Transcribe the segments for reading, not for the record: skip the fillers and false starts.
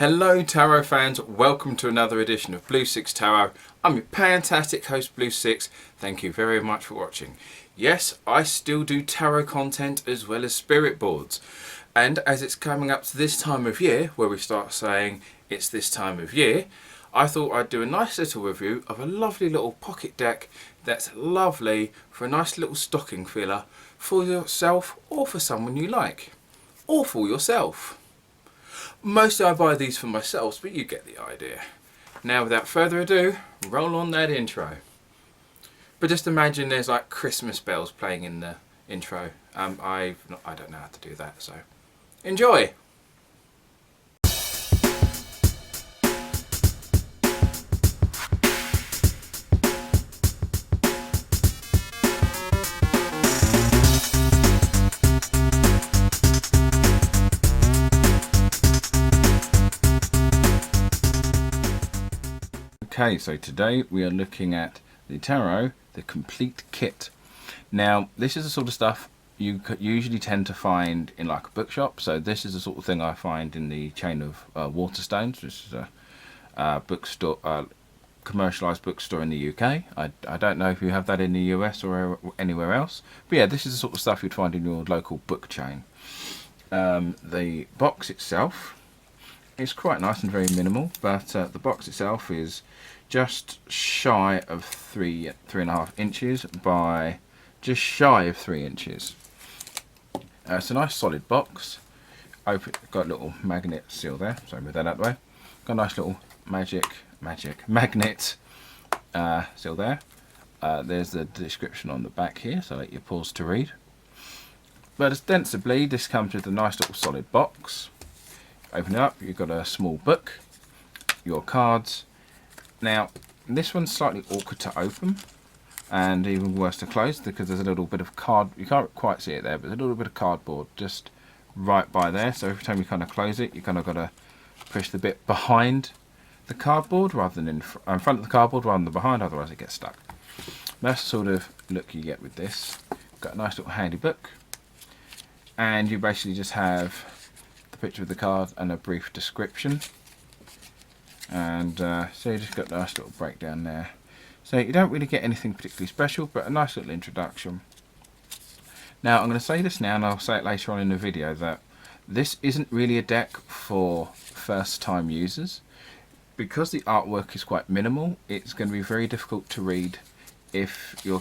Hello Tarot fans, welcome to another edition of Blue Sicx Tarot. I'm your fantastic host Blue Sicx. Thank you very much for watching. Yes, I still do tarot content as well as spirit boards. And as it's coming up to this time of year, where we start saying it's this time of year, I thought I'd do a nice little review of a lovely little pocket deck that's lovely for a nice little stocking filler for yourself or for someone you like. Or for yourself. Mostly I buy these for myself, but you get the idea. Now without further ado, roll on that intro. But just imagine there's like Christmas bells playing in the intro. I don't know how to do that, so enjoy! Okay, so today we are looking at the tarot, the complete kit. Now, this is the sort of stuff you usually tend to find in like a bookshop. So this is the sort of thing I find in the chain of Waterstones, which is a bookstore, commercialised bookstore in the UK. I don't know if you have that in the US or anywhere else. But yeah, this is the sort of stuff you'd find in your local book chain. The box itself is quite nice and very minimal, but the box itself is just shy of 3.5 inches by just shy of 3 inches. It's a nice solid box. Open, got a little magnet seal there. Sorry, move that out of the way. Got a nice little magnet seal there. There's the description on the back here, so let you pause to read. But ostensibly, this comes with a nice little solid box. Open it up, you've got a small book, your cards. Now, this one's slightly awkward to open and even worse to close because there's a little bit of card, you can't quite see it there, but there's a little bit of cardboard just right by there. So every time you kind of close it, you kind of got to push the bit behind the cardboard rather than in front of the cardboard rather than behind, otherwise it gets stuck. That's the sort of look you get with this. Got a nice little handy book, and you basically just have picture of the card and a brief description, and so you just got a nice little breakdown there. So you don't really get anything particularly special, but a nice little introduction. Now I'm going to say this now and I'll say it later on in the video that this isn't really a deck for first time users. Because the artwork is quite minimal, it's going to be very difficult to read if you're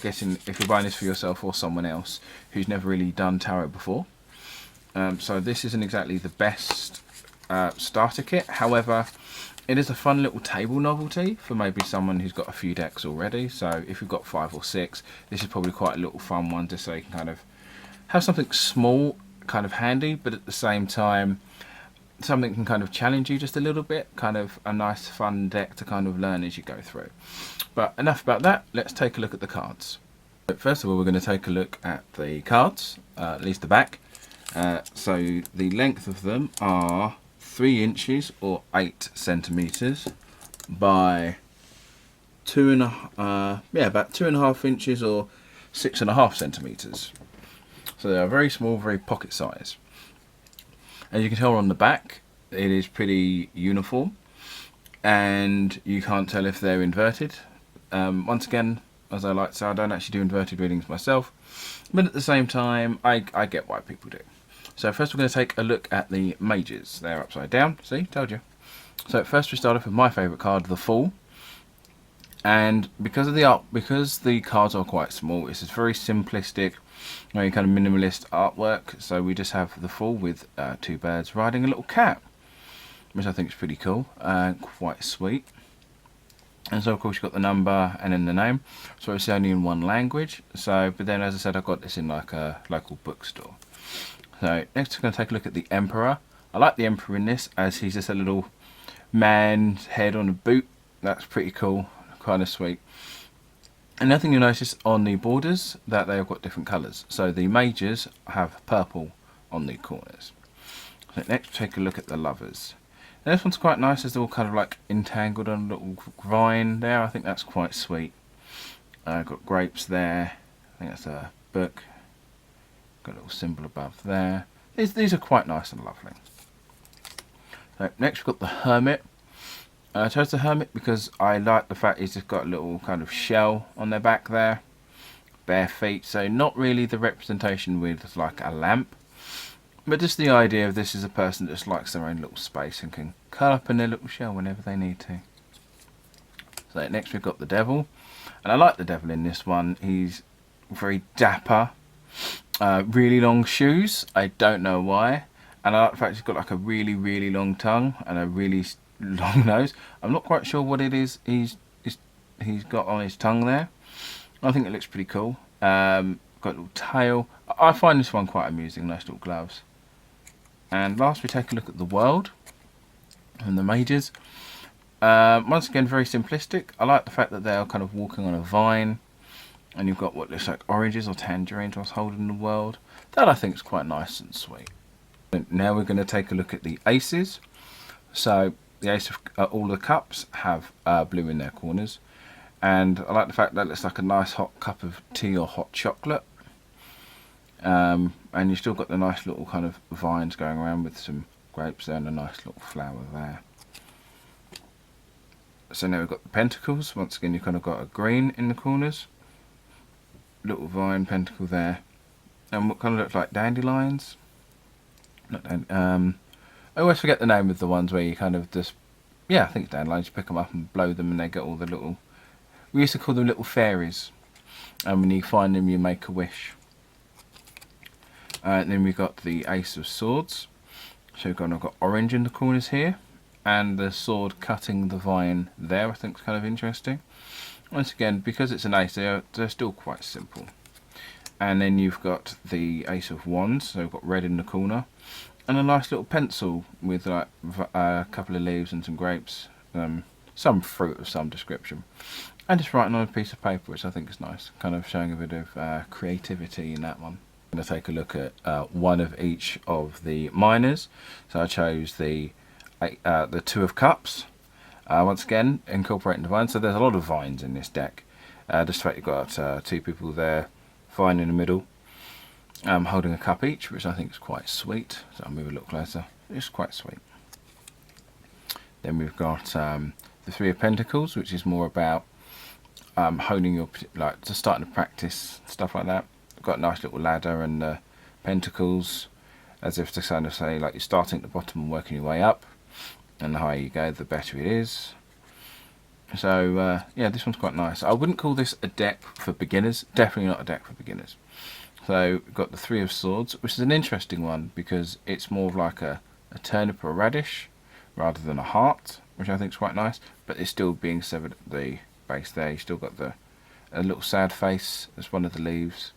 buying this for yourself or someone else who's never really done tarot before. So this isn't exactly the best starter kit. However, it is a fun little table novelty for maybe someone who's got a few decks already. So if you've got 5 or 6, this is probably quite a little fun one just so you can kind of have something small kind of handy, but at the same time something can kind of challenge you just a little bit, kind of a nice fun deck to kind of learn as you go through. But enough about that, let's take a look at the cards. First of all, we're going to take a look at the cards, at least the back. So the length of them are 3 inches or 8 centimeters by about 2.5 inches or 6.5 centimeters. So they are very small, very pocket size. As you can tell on the back, it is pretty uniform, and you can't tell if they're inverted. Once again, as I like to say, I don't actually do inverted readings myself, but at the same time, I get why people do. So first we're going to take a look at the mages. They're upside down, see, told you. So first we start off with my favourite card, the Fool. And because of the art, because the cards are quite small, it's this very simplistic, kind of minimalist artwork. So we just have the Fool with 2 birds riding a little cat, which I think is pretty cool and quite sweet. And so of course you've got the number and then the name. So it's only in one language. So, but then as I said, I got this in like a local bookstore. So next we're going to take a look at the Emperor. I like the Emperor in this as he's just a little man's head on a boot. That's pretty cool, kind of sweet. Another thing you'll notice on the borders that they have got different colours. So the mages have purple on the corners. So next take a look at the Lovers. Now this one's quite nice as they're all kind of like entangled on a little vine there. I think that's quite sweet. Got grapes there. I think that's a book. Got a little symbol above there. These are quite nice and lovely. So next we've got the Hermit. I chose the Hermit because I like the fact he's just got a little kind of shell on their back there. Bare feet, so not really the representation with like a lamp, but just the idea of this is a person that just likes their own little space and can curl up in their little shell whenever they need to. So next we've got the Devil, and I like the Devil in this one. He's very dapper, really long shoes, I don't know why, and I like the fact he's got like a really long tongue and a really long nose. I'm not quite sure what it is he's got on his tongue there. I think it looks pretty cool. Got a little tail. I find this one quite amusing. Nice little gloves. And last we take a look at the world and the majors. Once again, very simplistic. I like the fact that they are kind of walking on a vine, and you've got what looks like oranges or tangerines whilst holding the world. That I think is quite nice and sweet. And now we're going to take a look at the aces. So the ace of all the cups have blue in their corners. And I like the fact that it looks like a nice hot cup of tea or hot chocolate. And you've still got the nice little kind of vines going around with some grapes there and a nice little flower there. So now we've got the pentacles. Once again, you've kind of got a green in the corners. Little vine pentacle there. And what kind of looks like dandelions. I always forget the name of the ones where you kind of just, yeah, I think it's dandelions. You pick them up and blow them and they get all the little, we used to call them little fairies. And when you find them, you make a wish. And then we've got the Ace of Swords. So I've got orange in the corners here. And the sword cutting the vine there, I think is kind of interesting. Once again, because it's an ace, they're still quite simple. And then you've got the Ace of Wands. So we've got red in the corner. And a nice little pencil with like a couple of leaves and some grapes. Some fruit of some description. And just writing on a piece of paper, which I think is nice. Kind of showing a bit of creativity in that one. I'm going to take a look at one of each of the minors. So I chose the Two of Cups. Once again, incorporating the vines. So there's a lot of vines in this deck. Just the fact you've got two people there, vine in the middle, holding a cup each, which I think is quite sweet. So I'll move a little closer. It's quite sweet. Then we've got the Three of Pentacles, which is more about honing your, like, just starting to practice, stuff like that. We've got a nice little ladder and the pentacles, as if to kind of say, like, you're starting at the bottom and working your way up. And the higher you go, the better it is. So, yeah, this one's quite nice. I wouldn't call this a deck for beginners. Definitely not a deck for beginners. So, we've got the Three of Swords, which is an interesting one because it's more of like a turnip or a radish rather than a heart, which I think is quite nice. But it's still being severed at the base there. You've still got a little sad face as one of the leaves.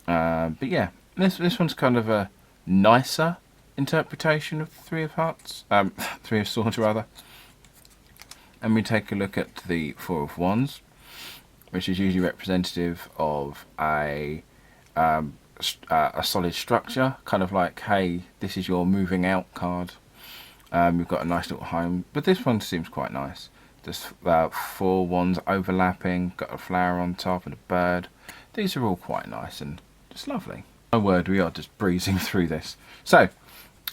But yeah, this one's kind of a nicer interpretation of the Three of Hearts, Three of Swords rather. And we take a look at the Four of Wands, which is usually representative of a solid structure, kind of like, hey, this is your moving out card. We've got a nice little home, but this one seems quite nice. Just four wands overlapping, got a flower on top and a bird. These are all quite nice and just lovely. My word, we are just breezing through this. So,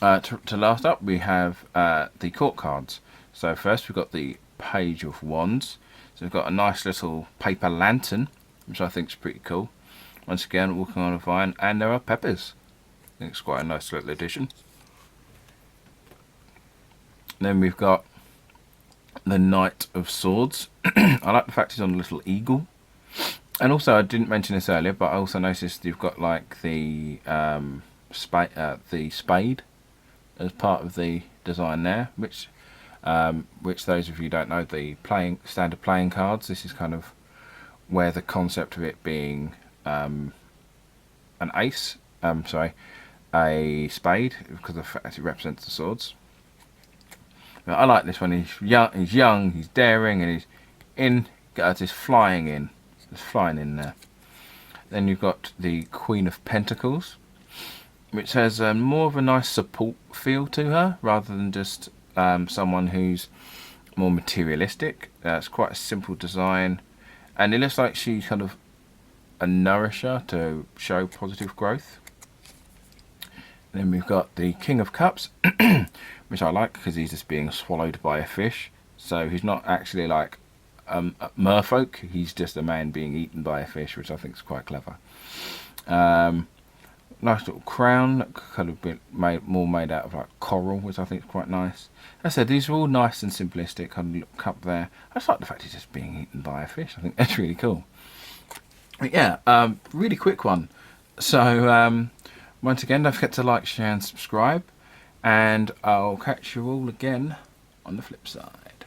to last up, we have the court cards. So first we've got the Page of Wands. So we've got a nice little paper lantern, which I think is pretty cool. Once again, walking on a vine, and there are peppers. I think it's quite a nice little addition. Then we've got the Knight of Swords. I like the fact he's on a little eagle. And also, I didn't mention this earlier, but I also noticed you've got like the spade as part of the design there, which those of you who don't know, the standard playing cards, this is kind of where the concept of it being an ace, a spade, because of the fact it represents the swords. But I like this one. He's young, he's daring, and he's just flying in there. Then you've got the Queen of Pentacles, which has more of a nice support feel to her, rather than just someone who's more materialistic. It's quite a simple design, and it looks like she's kind of a nourisher to show positive growth. Then we've got the King of Cups, which I like because he's just being swallowed by a fish. So he's not actually like a merfolk, he's just a man being eaten by a fish, which I think is quite clever. Nice little crown that could have been made out of like coral, which I think is quite nice. As I said, these are all nice and simplistic. Kind of look up there. I just like the fact he's just being eaten by a fish. I think that's really cool. But yeah, really quick one. So once again, don't forget to like, share and subscribe, and I'll catch you all again on the flip side.